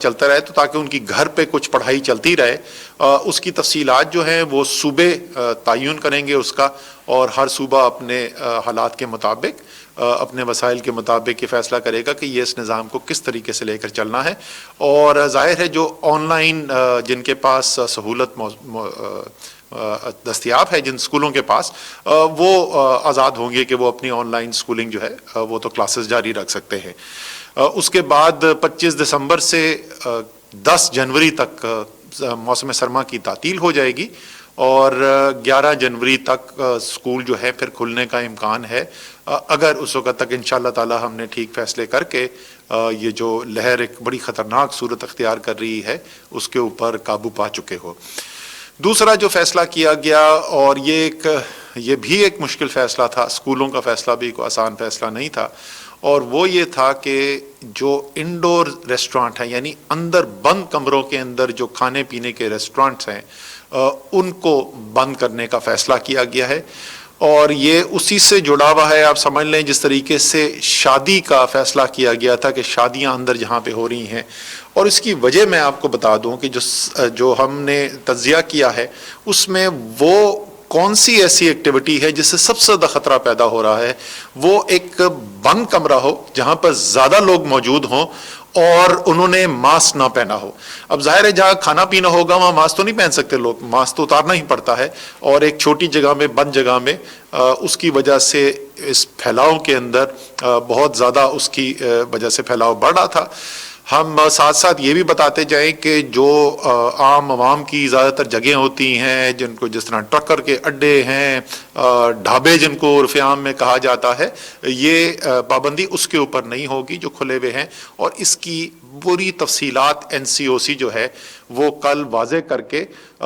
چلتا رہے تو تاکہ ان کی گھر پہ کچھ پڑھائی چلتی رہے. اس کی تفصیلات جو ہیں وہ صوبے تعین کریں گے اس کا، اور ہر صوبہ اپنے حالات کے مطابق اپنے وسائل کے مطابق یہ فیصلہ کرے گا کہ یہ اس نظام کو کس طریقے سے لے کر چلنا ہے. اور ظاہر ہے جو آن لائن جن کے پاس سہولت دستیاب ہے، جن اسکولوں کے پاس، وہ آزاد ہوں گے کہ وہ اپنی آن لائن اسکولنگ جو ہے وہ تو کلاسز جاری رکھ سکتے ہیں. اس کے بعد 25 دسمبر سے 10 جنوری تک موسم سرما کی تعطیل ہو جائے گی، اور 11 جنوری تک اسکول جو ہے پھر کھلنے کا امکان ہے، اگر اس وقت تک انشاءاللہ تعالی ہم نے ٹھیک فیصلے کر کے یہ جو لہر ایک بڑی خطرناک صورت اختیار کر رہی ہے اس کے اوپر قابو پا چکے ہو. دوسرا جو فیصلہ کیا گیا، اور یہ بھی ایک مشکل فیصلہ تھا، اسکولوں کا فیصلہ بھی کوئی آسان فیصلہ نہیں تھا، اور وہ یہ تھا کہ جو انڈور ریسٹورانٹ ہیں، یعنی اندر بند کمروں کے اندر جو کھانے پینے کے ریسٹورانٹس ہیں، ان کو بند کرنے کا فیصلہ کیا گیا ہے. اور یہ اسی سے جڑا ہوا ہے، آپ سمجھ لیں جس طریقے سے شادی کا فیصلہ کیا گیا تھا کہ شادیاں اندر جہاں پہ ہو رہی ہیں. اور اس کی وجہ میں آپ کو بتا دوں کہ جو ہم نے تجزیہ کیا ہے اس میں وہ کون سی ایسی ایکٹیویٹی ہے جس سے سب سے زیادہ خطرہ پیدا ہو رہا ہے، وہ ایک بند کمرہ ہو جہاں پر زیادہ لوگ موجود ہوں اور انہوں نے ماسک نہ پہنا ہو. اب ظاہر ہے جہاں کھانا پینا ہوگا وہاں ماسک تو نہیں پہن سکتے لوگ، ماسک تو اتارنا ہی پڑتا ہے، اور ایک چھوٹی جگہ میں، بند جگہ میں، اس کی وجہ سے اس پھیلاؤ کے اندر بہت زیادہ اس کی وجہ سے پھیلاؤ بڑھ رہا تھا. ہم ساتھ ساتھ یہ بھی بتاتے جائیں کہ جو عام عوام کی زیادہ تر جگہیں ہوتی ہیں، جن کو جس طرح ٹرکر کے اڈے ہیں، ڈھابے جن کو عرف عام میں کہا جاتا ہے، یہ پابندی اس کے اوپر نہیں ہوگی جو کھلے ہوئے ہیں. اور اس کی پوری تفصیلات NCOC جو ہے وہ کل واضح کر کے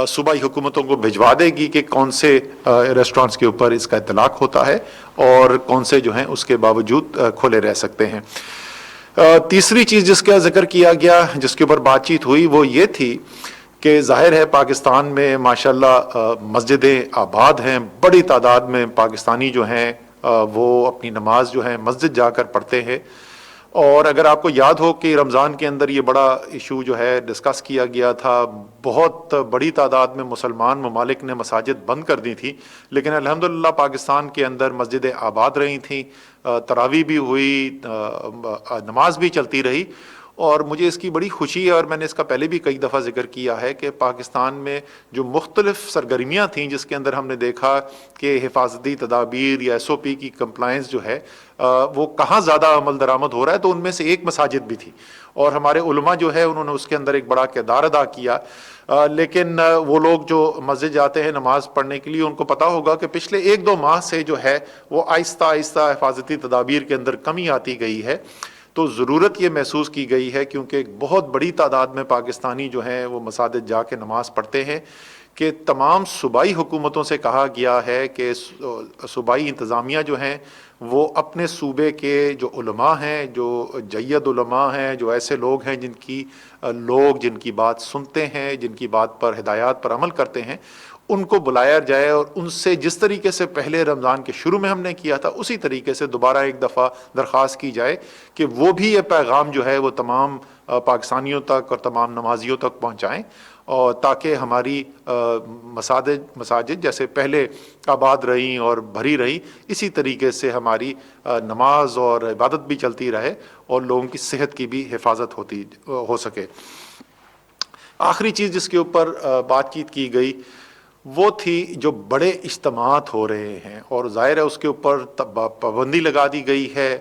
صوبائی حکومتوں کو بھجوا دے گی کہ کون سے ریسٹورانٹس کے اوپر اس کا اطلاق ہوتا ہے اور کون سے جو ہیں اس کے باوجود کھلے رہ سکتے ہیں. تیسری چیز جس کا ذکر کیا گیا، جس کے اوپر بات چیت ہوئی، وہ یہ تھی کہ ظاہر ہے پاکستان میں ماشاءاللہ مسجدیں آباد ہیں، بڑی تعداد میں پاکستانی جو ہیں وہ اپنی نماز جو ہے مسجد جا کر پڑھتے ہیں. اور اگر آپ کو یاد ہو کہ رمضان کے اندر یہ بڑا ایشو جو ہے ڈسکس کیا گیا تھا، بہت بڑی تعداد میں مسلمان ممالک نے مساجد بند کر دی تھی، لیکن الحمدللہ پاکستان کے اندر مسجدیں آباد رہی تھیں، تراویح بھی ہوئی، نماز بھی چلتی رہی. اور مجھے اس کی بڑی خوشی ہے، اور میں نے اس کا پہلے بھی کئی دفعہ ذکر کیا ہے کہ پاکستان میں جو مختلف سرگرمیاں تھیں جس کے اندر ہم نے دیکھا کہ حفاظتی تدابیر یا SOP کی کمپلائنس جو ہے وہ کہاں زیادہ عمل درآمد ہو رہا ہے، تو ان میں سے ایک مساجد بھی تھی، اور ہمارے علماء جو ہے انہوں نے اس کے اندر ایک بڑا کردار ادا کیا. لیکن وہ لوگ جو مسجد جاتے ہیں نماز پڑھنے کے لیے، ان کو پتا ہوگا کہ پچھلے 1-2 ماہ سے جو ہے وہ آہستہ آہستہ حفاظتی تدابیر کے اندر کمی آتی گئی ہے. تو ضرورت یہ محسوس کی گئی ہے، کیونکہ ایک بہت بڑی تعداد میں پاکستانی جو ہیں وہ مساجد جا کے نماز پڑھتے ہیں، کہ تمام صوبائی حکومتوں سے کہا گیا ہے کہ صوبائی انتظامیہ جو ہیں وہ اپنے صوبے کے جو علماء ہیں، جو جید علماء ہیں، جو ایسے لوگ ہیں جن کی بات سنتے ہیں، جن کی بات پر، ہدایات پر عمل کرتے ہیں، ان کو بلایا جائے، اور ان سے جس طریقے سے پہلے رمضان کے شروع میں ہم نے کیا تھا اسی طریقے سے دوبارہ ایک دفعہ درخواست کی جائے کہ وہ بھی یہ پیغام جو ہے وہ تمام پاکستانیوں تک اور تمام نمازیوں تک پہنچائیں، اور تاکہ ہماری مساجد جیسے پہلے آباد رہیں اور بھری رہی، اسی طریقے سے ہماری نماز اور عبادت بھی چلتی رہے اور لوگوں کی صحت کی بھی حفاظت ہو سکے. آخری چیز جس کے اوپر بات چیت کی گئی وہ تھی جو بڑے اجتماعات ہو رہے ہیں، اور ظاہر ہے اس کے اوپر پابندی لگا دی گئی ہے.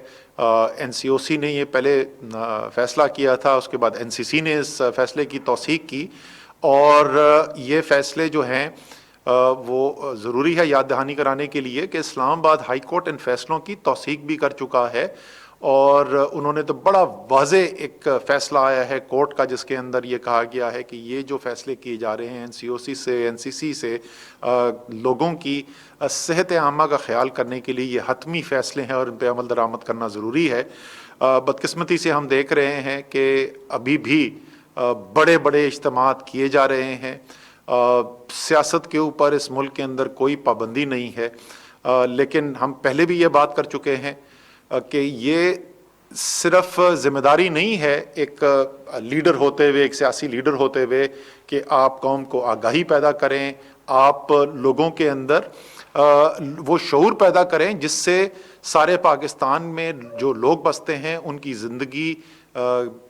NCOC نے یہ پہلے فیصلہ کیا تھا، اس کے بعد NCC نے اس فیصلے کی توثیق کی، اور یہ فیصلے جو ہیں وہ ضروری ہے یاد دہانی کرانے کے لیے کہ اسلام آباد ہائی کورٹ ان فیصلوں کی توثیق بھی کر چکا ہے، اور انہوں نے تو بڑا واضح ایک فیصلہ آیا ہے کورٹ کا جس کے اندر یہ کہا گیا ہے کہ یہ جو فیصلے کیے جا رہے ہیں NCOC سے، NCC سے، لوگوں کی صحت عامہ کا خیال کرنے کے لیے یہ حتمی فیصلے ہیں اور ان پہ عمل درآمد کرنا ضروری ہے. بدقسمتی سے ہم دیکھ رہے ہیں کہ ابھی بھی بڑے بڑے اجتماعات کیے جا رہے ہیں. سیاست کے اوپر اس ملک کے اندر کوئی پابندی نہیں ہے، لیکن ہم پہلے بھی یہ بات کر چکے ہیں کہ یہ صرف ذمہ داری نہیں ہے ایک لیڈر ہوتے ہوئے، ایک سیاسی لیڈر ہوتے ہوئے کہ آپ قوم کو آگاہی پیدا کریں، آپ لوگوں کے اندر وہ شعور پیدا کریں جس سے سارے پاکستان میں جو لوگ بستے ہیں ان کی زندگی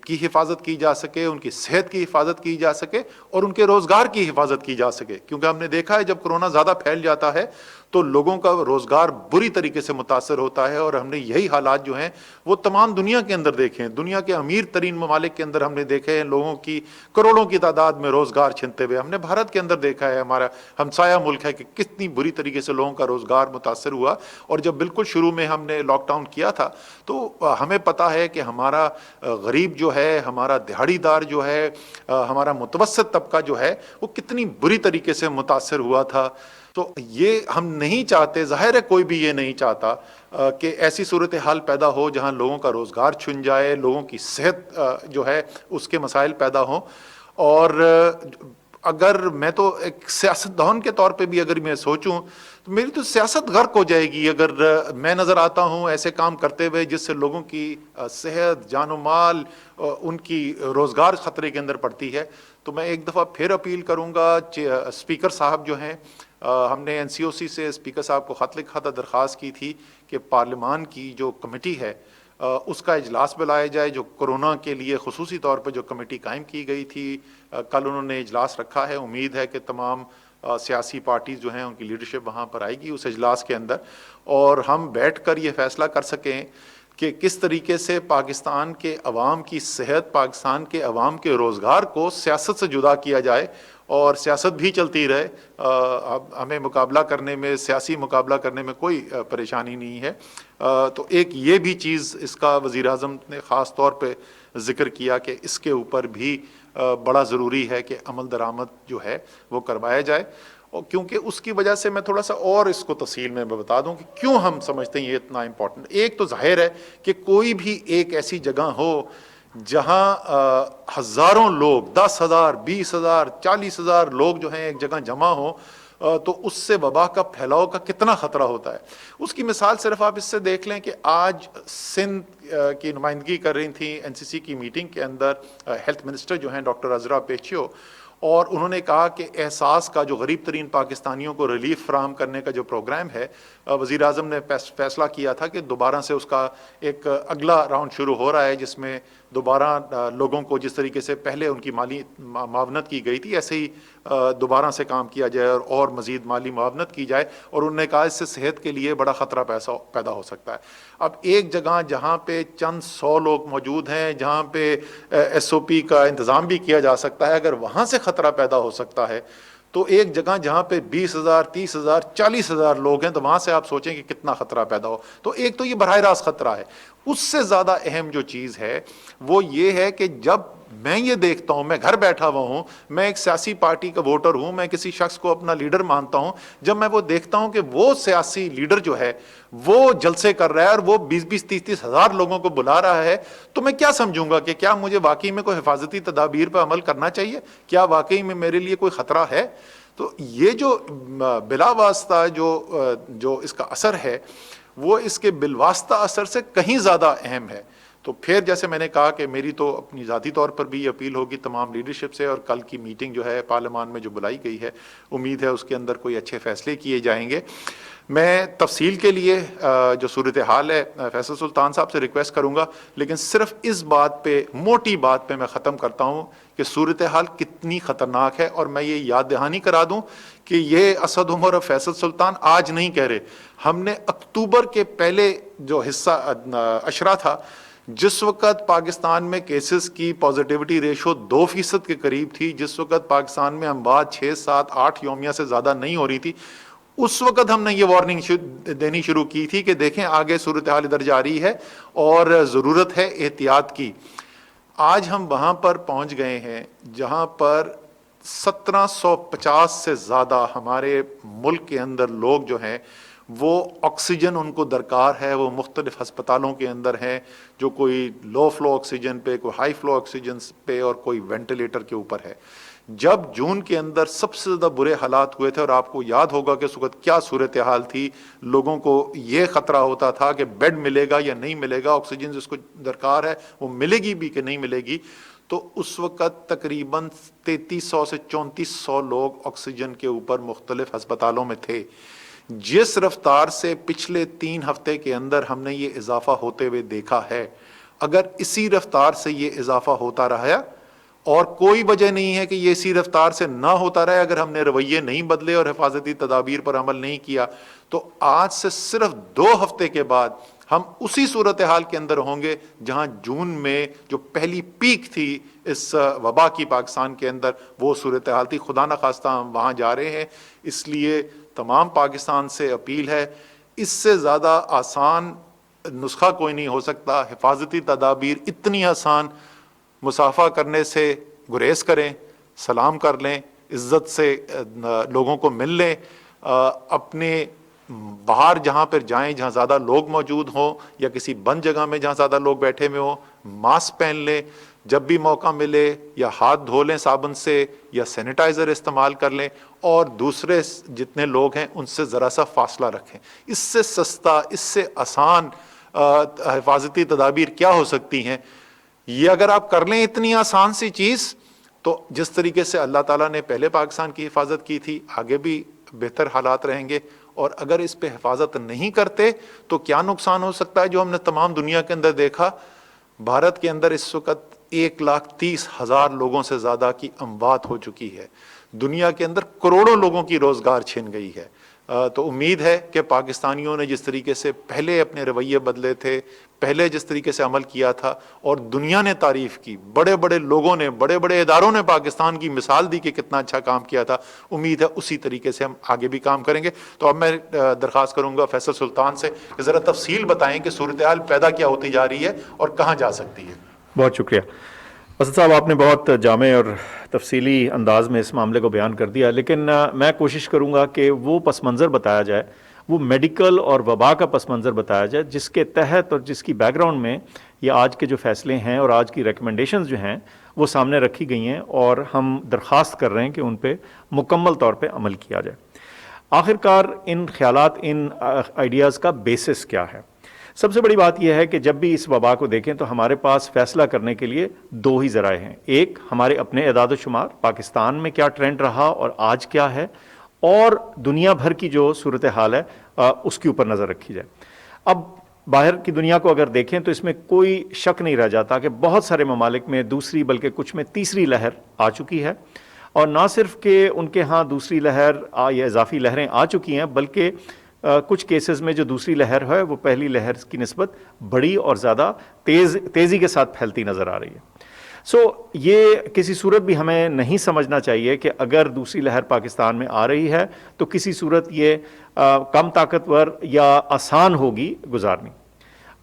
کی حفاظت کی جا سکے، ان کی صحت کی حفاظت کی جا سکے اور ان کے روزگار کی حفاظت کی جا سکے. کیونکہ ہم نے دیکھا ہے جب کرونا زیادہ پھیل جاتا ہے تو لوگوں کا روزگار بری طریقے سے متاثر ہوتا ہے، اور ہم نے یہی حالات جو ہیں وہ تمام دنیا کے اندر دیکھے ہیں. دنیا کے امیر ترین ممالک کے اندر ہم نے دیکھے ہیں لوگوں کی کروڑوں کی تعداد میں روزگار چھنتے ہوئے. ہم نے بھارت کے اندر دیکھا ہے، ہمارا ہمسایہ ملک ہے، کہ کتنی بری طریقے سے لوگوں کا روزگار متاثر ہوا. اور جب بالکل شروع میں ہم نے لاک ڈاؤن کیا تھا تو ہمیں پتہ ہے کہ ہمارا غریب جو ہے، ہمارا دہاڑی دار جو ہے، ہمارا متوسط طبقہ جو ہے وہ کتنی بری طریقے سے متاثر ہوا تھا. تو یہ ہم نہیں چاہتے، ظاہر ہے کوئی بھی یہ نہیں چاہتا کہ ایسی صورتحال پیدا ہو جہاں لوگوں کا روزگار چھن جائے، لوگوں کی صحت جو ہے اس کے مسائل پیدا ہوں. اور اگر میں تو ایک سیاستدان کے طور پہ بھی اگر میں سوچوں تو میری تو سیاست غرق ہو جائے گی اگر میں نظر آتا ہوں ایسے کام کرتے ہوئے جس سے لوگوں کی صحت، جان و مال، ان کی روزگار خطرے کے اندر پڑتی ہے. تو میں ایک دفعہ پھر اپیل کروں گا، اسپیکر صاحب جو ہیں، ہم نے این سی او سی سے اسپیکر صاحب کو خط لکھا تھا، درخواست کی تھی کہ پارلیمان کی جو کمیٹی ہے اس کا اجلاس بلایا جائے، جو کرونا کے لیے خصوصی طور پہ جو کمیٹی قائم کی گئی تھی. کل انہوں نے اجلاس رکھا ہے. امید ہے کہ تمام سیاسی پارٹیز جو ہیں ان کی لیڈرشپ وہاں پر آئے گی اس اجلاس کے اندر، اور ہم بیٹھ کر یہ فیصلہ کر سکیں کہ کس طریقے سے پاکستان کے عوام کی صحت، پاکستان کے عوام کے روزگار کو سیاست سے جدا کیا جائے اور سیاست بھی چلتی رہے. ہمیں مقابلہ کرنے میں، سیاسی مقابلہ کرنے میں کوئی پریشانی نہیں ہے. تو ایک یہ بھی چیز اس کا وزیر اعظم نے خاص طور پہ ذکر کیا کہ اس کے اوپر بھی بڑا ضروری ہے کہ عمل درآمد جو ہے وہ کروایا جائے. اور کیونکہ اس کی وجہ سے میں تھوڑا سا اور اس کو تفصیل میں بتا دوں کہ کیوں ہم سمجھتے ہیں یہ اتنا امپورٹنٹ. ایک تو ظاہر ہے کہ کوئی بھی ایک ایسی جگہ ہو جہاں ہزاروں لوگ، 10,000، 20,000، 40,000 لوگ جو ہیں ایک جگہ جمع ہوں تو اس سے وبا کا پھیلاؤ کا کتنا خطرہ ہوتا ہے. اس کی مثال صرف آپ اس سے دیکھ لیں کہ آج سندھ کی نمائندگی کر رہی تھیں این سی سی کی میٹنگ کے اندر ہیلتھ منسٹر جو ہیں ڈاکٹر عذرا پیچھیو، اور انہوں نے کہا کہ احساس کا جو غریب ترین پاکستانیوں کو ریلیف فراہم کرنے کا جو پروگرام ہے، وزیر اعظم نے فیصلہ کیا تھا کہ دوبارہ سے اس کا ایک اگلا راؤنڈ شروع ہو رہا ہے جس میں دوبارہ لوگوں کو جس طریقے سے پہلے ان کی مالی معاونت کی گئی تھی ایسے ہی دوبارہ سے کام کیا جائے اور مزید مالی معاونت کی جائے. اور انہوں نے کہا اس سے صحت کے لیے بڑا خطرہ پیدا ہو سکتا ہے. اب ایک جگہ جہاں پہ چند 100 لوگ موجود ہیں، جہاں پہ ایس او پی کا انتظام بھی کیا جا سکتا ہے، اگر وہاں سے خطرہ پیدا ہو سکتا ہے تو ایک جگہ جہاں پہ 20,000، 30,000، 40,000 لوگ ہیں تو وہاں سے آپ سوچیں کہ کتنا خطرہ پیدا ہو. تو ایک تو یہ براہ راست خطرہ ہے. اس سے زیادہ اہم جو چیز ہے وہ یہ ہے کہ جب میں یہ دیکھتا ہوں، میں گھر بیٹھا ہوا ہوں، میں ایک سیاسی پارٹی کا ووٹر ہوں، میں کسی شخص کو اپنا لیڈر مانتا ہوں، جب میں وہ دیکھتا ہوں کہ وہ سیاسی لیڈر جو ہے وہ جلسے کر رہا ہے اور وہ 20-20، 30-30 ہزار لوگوں کو بلا رہا ہے، تو میں کیا سمجھوں گا کہ کیا مجھے واقعی میں کوئی حفاظتی تدابیر پر عمل کرنا چاہیے؟ کیا واقعی میں میرے لیے کوئی خطرہ ہے؟ تو یہ جو بلا واسطہ جو اس کا اثر ہے وہ اس کے بالواسطہ اثر سے کہیں زیادہ اہم ہے. تو پھر جیسے میں نے کہا کہ میری تو اپنی ذاتی طور پر بھی اپیل ہوگی تمام لیڈرشپ سے، اور کل کی میٹنگ جو ہے پارلیمان میں جو بلائی گئی ہے امید ہے اس کے اندر کوئی اچھے فیصلے کیے جائیں گے. میں تفصیل کے لیے جو صورتحال ہے فیصل سلطان صاحب سے ریکویسٹ کروں گا، لیکن صرف اس بات پہ، موٹی بات پہ میں ختم کرتا ہوں کہ صورتحال کتنی خطرناک ہے. اور میں یہ یاد دہانی کرا دوں کہ یہ اسد عمر اور فیصل سلطان آج نہیں کہہ رہے. ہم نے اکتوبر کے پہلے جو حصہ اشرا تھا، جس وقت پاکستان میں کیسز کی پازیٹیوٹی ریشو 2% کے قریب تھی، جس وقت پاکستان میں اموات 6، 7، 8 یومیہ سے زیادہ نہیں ہو رہی تھی، اس وقت ہم نے یہ وارننگ دینی شروع کی تھی کہ دیکھیں آگے صورتحال ادھر جا رہی ہے اور ضرورت ہے احتیاط کی. آج ہم وہاں پر پہنچ گئے ہیں جہاں پر 1750 سے زیادہ ہمارے ملک کے اندر لوگ جو ہیں وہ آکسیجن ان کو درکار ہے، وہ مختلف ہسپتالوں کے اندر ہیں، جو کوئی لو فلو آکسیجن پہ، کوئی ہائی فلو آکسیجن پہ اور کوئی وینٹیلیٹر کے اوپر ہے۔ جب جون کے اندر سب سے زیادہ برے حالات ہوئے تھے، اور آپ کو یاد ہوگا کہ اس وقت کیا صورتحال تھی، لوگوں کو یہ خطرہ ہوتا تھا کہ بیڈ ملے گا یا نہیں ملے گا، آکسیجن جس کو درکار ہے وہ ملے گی بھی کہ نہیں ملے گی، تو اس وقت تقریباً 3300 سے 3400 لوگ آکسیجن کے اوپر مختلف ہسپتالوں میں تھے۔ جس رفتار سے پچھلے 3 ہفتے کے اندر ہم نے یہ اضافہ ہوتے ہوئے دیکھا ہے، اگر اسی رفتار سے یہ اضافہ ہوتا رہا، اور کوئی وجہ نہیں ہے کہ یہ اسی رفتار سے نہ ہوتا رہے، اگر ہم نے رویے نہیں بدلے اور حفاظتی تدابیر پر عمل نہیں کیا، تو آج سے صرف 2 ہفتے کے بعد ہم اسی صورتحال کے اندر ہوں گے جہاں جون میں جو پہلی پیک تھی اس وبا کی پاکستان کے اندر، وہ صورتحال تھی۔ خدا نخواستہ ہم وہاں جا رہے ہیں۔ اس لیے تمام پاکستان سے اپیل ہے، اس سے زیادہ آسان نسخہ کوئی نہیں ہو سکتا۔ حفاظتی تدابیر اتنی آسان، مصافحہ کرنے سے گریز کریں، سلام کر لیں، عزت سے لوگوں کو مل لیں، اپنے باہر جہاں پر جائیں جہاں زیادہ لوگ موجود ہوں یا کسی بند جگہ میں جہاں زیادہ لوگ بیٹھے ہوئے ہوں، ماسک پہن لیں، جب بھی موقع ملے یا ہاتھ دھو لیں صابن سے یا سینیٹائزر استعمال کر لیں، اور دوسرے جتنے لوگ ہیں ان سے ذرا سا فاصلہ رکھیں۔ اس سے سستا، اس سے آسان حفاظتی تدابیر کیا ہو سکتی ہیں؟ یہ اگر آپ کر لیں اتنی آسان سی چیز، تو جس طریقے سے اللہ تعالیٰ نے پہلے پاکستان کی حفاظت کی تھی، آگے بھی بہتر حالات رہیں گے۔ اور اگر اس پہ حفاظت نہیں کرتے تو کیا نقصان ہو سکتا ہے جو ہم نے تمام دنیا کے اندر دیکھا۔ بھارت کے اندر اس وقت 1,30,000 لوگوں سے زیادہ کی اموات ہو چکی ہے، دنیا کے اندر کروڑوں لوگوں کی روزگار چھن گئی ہے۔ تو امید ہے کہ پاکستانیوں نے جس طریقے سے پہلے اپنے رویے بدلے تھے، پہلے جس طریقے سے عمل کیا تھا، اور دنیا نے تعریف کی، بڑے بڑے لوگوں نے، بڑے بڑے اداروں نے پاکستان کی مثال دی کہ کتنا اچھا کام کیا تھا، امید ہے اسی طریقے سے ہم آگے بھی کام کریں گے۔ تو اب میں درخواست کروں گا فیصل سلطان سے کہ ذرا تفصیل بتائیں کہ صورتحال پیدا کیا ہوتی جا رہی ہے اور کہاں جا سکتی ہے۔ بہت شکریہ اسد صاحب، آپ نے بہت جامع اور تفصیلی انداز میں اس معاملے کو بیان کر دیا، لیکن میں کوشش کروں گا کہ وہ پس منظر بتایا جائے، وہ میڈیکل اور وبا کا پس منظر بتایا جائے، جس کے تحت اور جس کی بیک گراؤنڈ میں یہ آج کے جو فیصلے ہیں اور آج کی ریکمنڈیشنز جو ہیں وہ سامنے رکھی گئی ہیں، اور ہم درخواست کر رہے ہیں کہ ان پہ مکمل طور پہ عمل کیا جائے۔ آخر کار ان خیالات، ان آئیڈیاز کا بیسس کیا ہے؟ سب سے بڑی بات یہ ہے کہ جب بھی اس وبا کو دیکھیں تو ہمارے پاس فیصلہ کرنے کے لیے 2 ہی ذرائع ہیں۔ ایک، ہمارے اپنے اعداد و شمار، پاکستان میں کیا ٹرینڈ رہا اور آج کیا ہے، اور دنیا بھر کی جو صورتحال ہے اس کے اوپر نظر رکھی جائے۔ اب باہر کی دنیا کو اگر دیکھیں تو اس میں کوئی شک نہیں رہ جاتا کہ بہت سارے ممالک میں دوسری بلکہ کچھ میں تیسری لہر آ چکی ہے، اور نہ صرف کہ ان کے ہاں دوسری لہر یا اضافی لہریں آ چکی ہیں، بلکہ کچھ کیسز میں جو دوسری لہر ہے وہ پہلی لہر کی نسبت بڑی اور زیادہ تیزی کے ساتھ پھیلتی نظر آ رہی ہے۔ یہ کسی صورت بھی ہمیں نہیں سمجھنا چاہیے کہ اگر دوسری لہر پاکستان میں آ رہی ہے تو کسی صورت یہ کم طاقتور یا آسان ہوگی گزارنی۔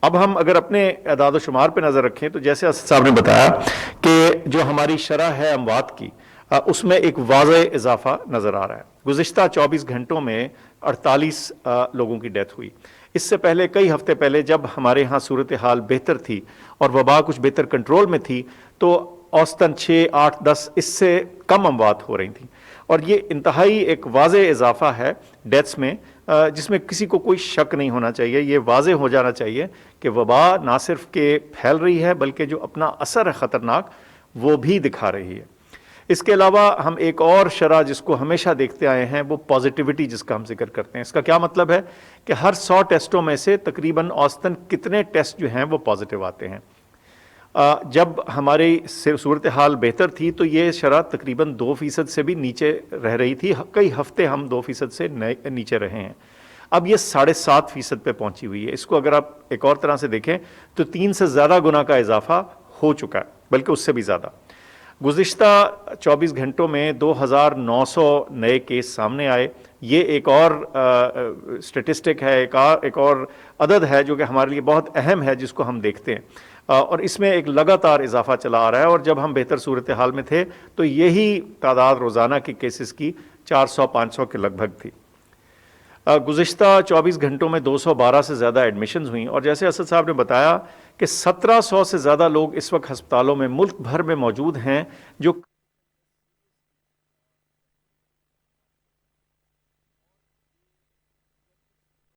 اب ہم اگر اپنے اعداد و شمار پہ نظر رکھیں تو جیسے اسد صاحب نے بتایا کہ جو ہماری شرح ہے اموات کی، اس میں ایک واضح اضافہ نظر آ رہا ہے۔ گزشتہ 24 گھنٹوں میں 48 لوگوں کی ڈیتھ ہوئی۔ اس سے پہلے کئی ہفتے پہلے جب ہمارے ہاں صورتحال بہتر تھی اور وبا کچھ بہتر کنٹرول میں تھی تو اوسطاً 6، 8، 10 اس سے کم اموات ہو رہی تھیں، اور یہ انتہائی ایک واضح اضافہ ہے ڈیتھس میں، جس میں کسی کو کوئی شک نہیں ہونا چاہیے۔ یہ واضح ہو جانا چاہیے کہ وبا نہ صرف کہ پھیل رہی ہے بلکہ جو اپنا اثر ہے خطرناک وہ بھی دکھا رہی ہے۔ اس کے علاوہ ہم ایک اور شرح جس کو ہمیشہ دیکھتے آئے ہیں وہ پازیٹیوٹی، جس کا ہم ذکر کرتے ہیں۔ اس کا کیا مطلب ہے کہ ہر 100 ٹیسٹوں میں سے تقریباً اوسطاً کتنے ٹیسٹ جو ہیں وہ پازیٹیو آتے ہیں۔ جب ہماری صورتحال بہتر تھی تو یہ شرح تقریباً 2% سے بھی نیچے رہ رہی تھی، کئی ہفتے ہم 2% سے نیچے رہے ہیں۔ اب یہ 7.5% پہ پہنچی ہوئی ہے۔ اس کو اگر آپ ایک اور طرح سے دیکھیں تو 3 سے زیادہ گنا کا اضافہ ہو چکا ہے، بلکہ اس سے بھی زیادہ۔ گزشتہ 24 گھنٹوں میں 2,900 نئے کیس سامنے آئے۔ یہ ایک اور اسٹیٹسٹک ہے، ایک اور عدد ہے جو کہ ہمارے لیے بہت اہم ہے، جس کو ہم دیکھتے ہیں، اور اس میں ایک لگاتار اضافہ چلا آ رہا ہے۔ اور جب ہم بہتر صورتحال میں تھے تو یہی تعداد روزانہ کے کیسز کی 400-500 کے لگ بھگ تھی۔ گزشتہ 24 گھنٹوں میں 212 سے زیادہ ایڈمیشنز ہوئیں، اور جیسے اسد صاحب نے بتایا کہ 1700 سے زیادہ لوگ اس وقت ہسپتالوں میں ملک بھر میں موجود ہیں جو